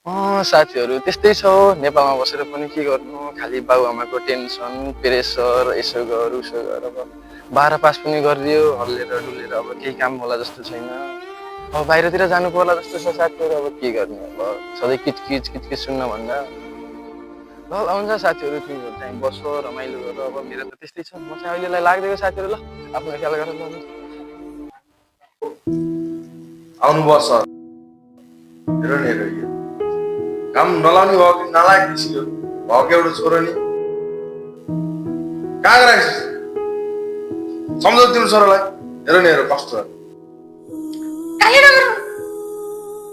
साथीहरू त्यस्तै छ हो। नेपालमा बसेर पनि के गर्नु, खालि बाबुआमाको टेन्सन प्रेसर, यसो गर उसो गर। अब 12 पास पनि गरिदियो हल्लेर डुलेर, अब केही काम होला जस्तो छैन। अब बाहिरतिर जानु पर्ला जस्तो छ साथीहरू। अब के गर्ने, अब सधैँ किचकिच किचकिच सुन्न भन्दा। ल हुन्छ साथीहरू, तिमीहरू चाहिँ बसो रमाइलो गर। अब मेरो त त्यस्तै छ, म चाहिँ अहिलेलाई लाग्दिएको साथीहरू। ल आफ्नो ख्याल गरेर ल। आउनुभयो सर। हेर नि हेर यो काम नलाउने भयो कि नलायक निस्क्यो भएको एउटा छोरो नि कहाँ गराएछ सम्झौ तिम्रो छोरालाई। हेर नि हेर कस्तो गाली नगर्नु,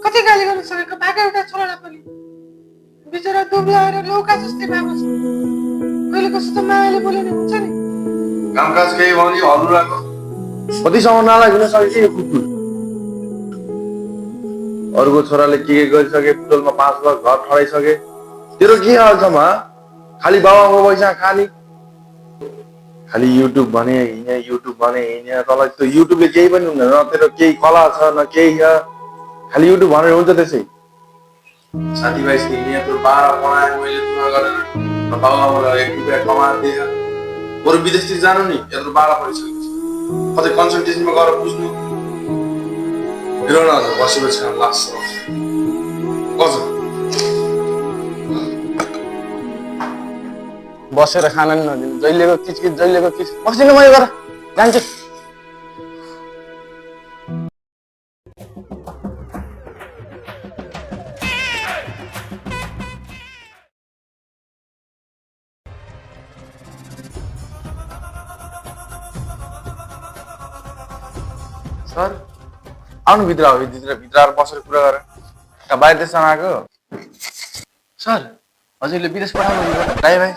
कति गाली गर्नु सकेको भएको एउटा छोरालाई पनि। बिचरा दुब्लाएर लौका जस्तै बाबु छ। कहिले कस्तो त मायाले बोलेर हुन्छ नि। कामकाज केही भयो नि हल्लुराको कतिसम्म नलायक हुन सक्यो कि यो कुकुर। अरूको छोराले के गरिसके, फुटबलमा 5 लाख घर ठडाइसके, तेरो के हाल छ मा? खाली बाबाको पैसा खाली, खालि युट्युब भने हिँड्ने युट्युब भने हिँड्ने। तँलाई त युट्युबले केही पनि हुँदैन, न तेरो केही कला छ न केही छ, खालि युट्युब भनेर हुन्छ त्यसै। साथीभाइसँग हिँड्ने त्यो 12 कमाए मैले तुलना गरेर न बाबालाई 1 रुपियाँ कमाएर दिएँ। बरु विदेशतिर जानु नि, यत्रो 12 पढिसकेपछि कतै कन्सल्टेसनमा गएर बुझ्नु। हेर न बसेपछि लाग्छ कसो बसेर खान नि नदिनु, जहिलेको किचकिच जहिलेको किच। बस्दिनँ म यो गर जान्छु। सर आउनु भित्र हो, भित्र आएर बसेर कुरा गर। बाहिर देशमा आएको सर हजुरले विदेश पठाउनु भाइ भाइ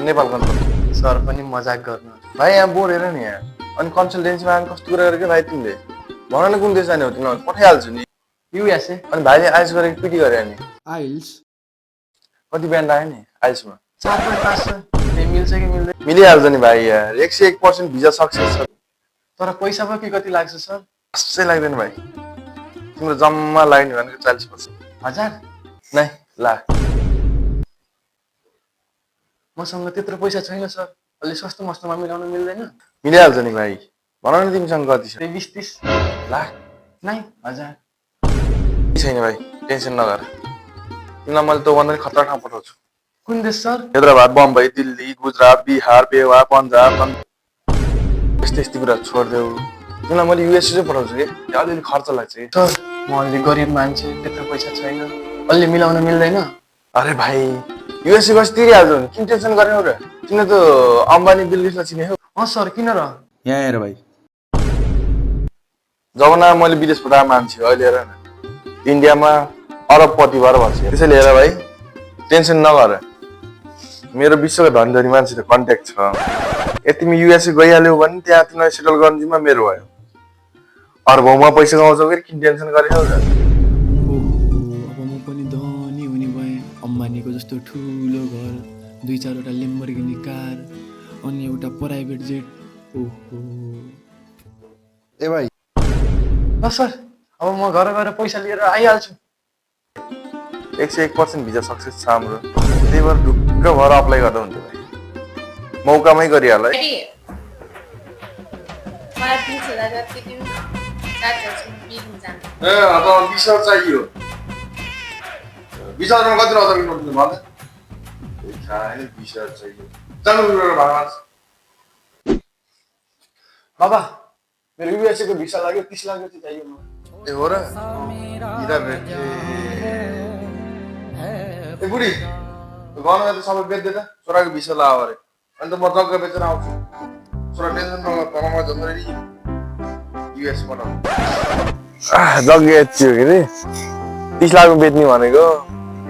नेपाल गर्नु सर पनि मजाक गर्नु। भाइ। यहाँ बोर हेर नि यहाँ, अनि कन्सल्टेन्सीमा आएर कस्तो कुरा गरेको भाइ तिमीले? भन न कुन देश जाने हो तिमीलाई पठाइहाल्छु नि। युएसए। अनि भाइले आइल्स गरेको पिटी गरे नि। आइल्स कति ब्यान्ड आयो नि आइल्समा? 4.5 छ। त्यही मिल्छ कि मिल्दैन? मिलिहाल्छ नि भाइ यार, 101% भिजा सक्सेस छ। तर पैसा पो के कति लाग्छ सर? खासै लाग्दैन भाइ, तिम्रो जम्मा लाग्ने भनेको 40%। 1000 नै लाख। मसँग त्यत्रो पैसा छैन सर। अलि सस्तो मस्तोमा मिलाउन मिल्दैन? मिलिहाल्छ नि भाइ, भन न तिमीसँग कति छ? 20-30 लाख नै 1000 छैन भाइ, टेन्सन नगर। तिमीलाई मैले त्योभन्दा खतरा ठाउँ पठाउँछु। कुन देश सर? हैदराबाद, बम्बई, दिल्ली, गुजरात, बिहार, पेवा, पन्जाब। यस्तै यस्तै कुरा छोडिदेऊ, तिमीलाई मैले युएसए चाहिँ पठाउँछु कि अलिअलि खर्च लाग्छ कि। सर म अलि गरिब मान्छे, त्यत्रो पैसा छैन, अलि मिलाउन मिल्दैन? अरे भाइ युएसए गएपछि तिरिहाल्छौ नि, किन टेन्सन गर्ने हो र? तिमीले त अम्बानी बिल गेट्सलाई चिने हो? सर किन र? यहाँ हेर भाइ, जमाना मैले विदेश पठाएको मान्छे अहिले हेर न इन्डियामा अरबपति भएर बस्छ। त्यसैले हेर भाइ टेन्सन नगर, मेरो विश्वको धनी धनी मान्छे त कन्ट्याक्ट छ। यदि तिमी युएसए गइहाल्यौ भने त्यहाँ तिमीलाई सेटल गर्ने जिम्मा मेरो भयो। अरबौँमा पैसा कमाउँछौ कि किन टेन्सन गरेको हो र? अब म पनि धनी हुने भएँ, अम्बानीको जस्तो ठुलो घर, 2-4वटा लेम्बोर्गिनी कार, अनि एउटा प्राइभेट जेट। ओहो ए भाइ ल सर अब म घर गएर पैसा लिएर आइहाल्छु। 101% भिजा सक्सेस छ हाम्रो, त्यही भएर ढुक्क भएर अप्लाई गर्दा हुन्छ भाइ, मौकामै गरिहाल है। मलाई 30,000 जति दिनु, साथीहरूसँग पिकनिक जानु। ए अब 20,000 चाहियो। 20,000 मा कति हजार किन्नु पर्छ मलाई? छैन 20,000 चाहियो। जानु मेरो भाडा। बाबा मेरो युएसए को भिसा लाग्यो, 30 लाख जति चाहियो मलाई। ए हो र? इरा भेटे। ए बुढी गाउँमा त सबै बेच्दै त छोराको भिसा लाओ अरे, अनि त म जग्गा बेचेर आउँछु। छोरा टेन्सन नगर, तँमा झन्डै युएस पठाउँ। जग्गा यति हो के रे, 30 लाखमा बेच्ने भनेको।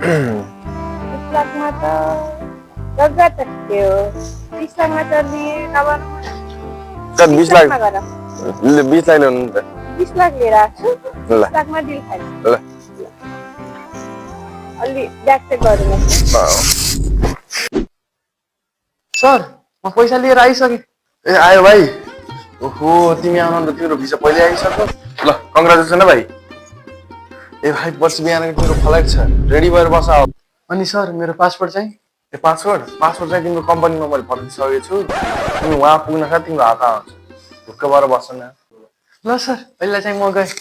30 लाखमा त जग्गा त के हो, 30 लाखमा त लिए नभन 20 लाख 20 लाख ल्याउनु नि त। 20 लाख लिएर आएको छु, 30 लाखमा डिल खाने। ल अलि ब्याक चेक गर्नुहोस्। सर म पैसा लिएर आइसकेँ। ए आयो भाइ। ओहो तिमी आउनु त तिम्रो भिसा पहिले आइसक्यो। ल कङ्ग्रेचुलेसन है भाइ। ए भाइ पर्सि बिहानको तिम्रो फ्लाइट छ, रेडी भएर बस आओ। अनि सर मेरो पासपोर्ट चाहिँ? ए पासवर्ड चाहिँ तिम्रो कम्पनीमा मैले पठाइसकेको छु। तिमी वहाँ पुग्न साथ तिम्रो हात आउँछ, ढुक्क भएर बस्छ न। ल सर पहिला चाहिँ म गएँ।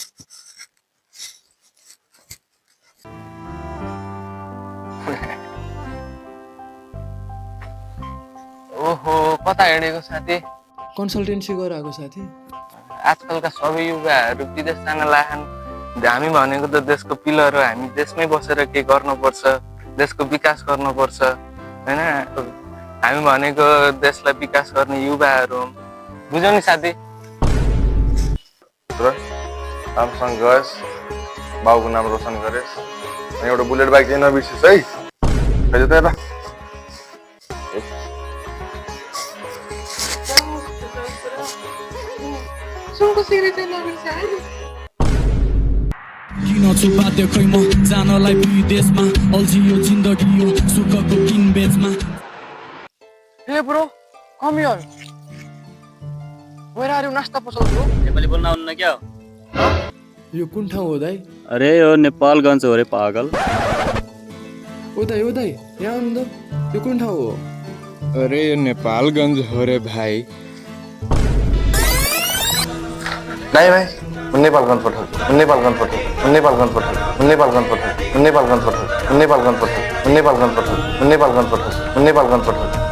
ओहो कता हिँडेको साथी? कन्सल्टेन्सी गरेर आएको साथी। आजकलका सबै युवाहरू विदेश जान लागेन। हामी भनेको त देशको पिलर हो, हामी देशमै बसेर के गर्नुपर्छ, देशको विकास गर्नुपर्छ होइन। हामी भनेको देशलाई विकास गर्ने युवाहरू हौँ, बुझ्यौ नि साथी? राम्रोसँग गएस्, बाउको नाम रोशन गरेस्, अनि एउटा बुलेट बाइक चाहिँ नबिर्सिस् है। कहिले त यता सुनको सिग्रेट चाहिँ नबिर्स है नि। किन छु बाध्य खै म जानलाई विदेशमा, अल्झियो जिन्दगी यो सुखको किनबेचमा। Hey bro, come here. Where are you? नास्ता पसल bro? नेपाली बोल्न आउन्न क्या? यो कुन ठाउँ हो दाइ? अरे यो नेपालगञ्ज हो रे पागल। ओ दाइ यहाँ आउनु त। यो कुन ठाउँ हो? अरे यो नेपालगञ्ज हो रे भाइ। नाइ भाइ, नेपालगञ्ज पठाउ, नेपालगञ्ज पठाउ, नेपालगञ्ज पठाउ, नेपालगञ्ज पठाउ, नेपालगञ्ज पठाउ, नेपालगञ्ज पठाउ, नेपालगञ्ज पठाउ, नेपालगञ्ज पठाउ, नेपालगञ्ज पठाउ।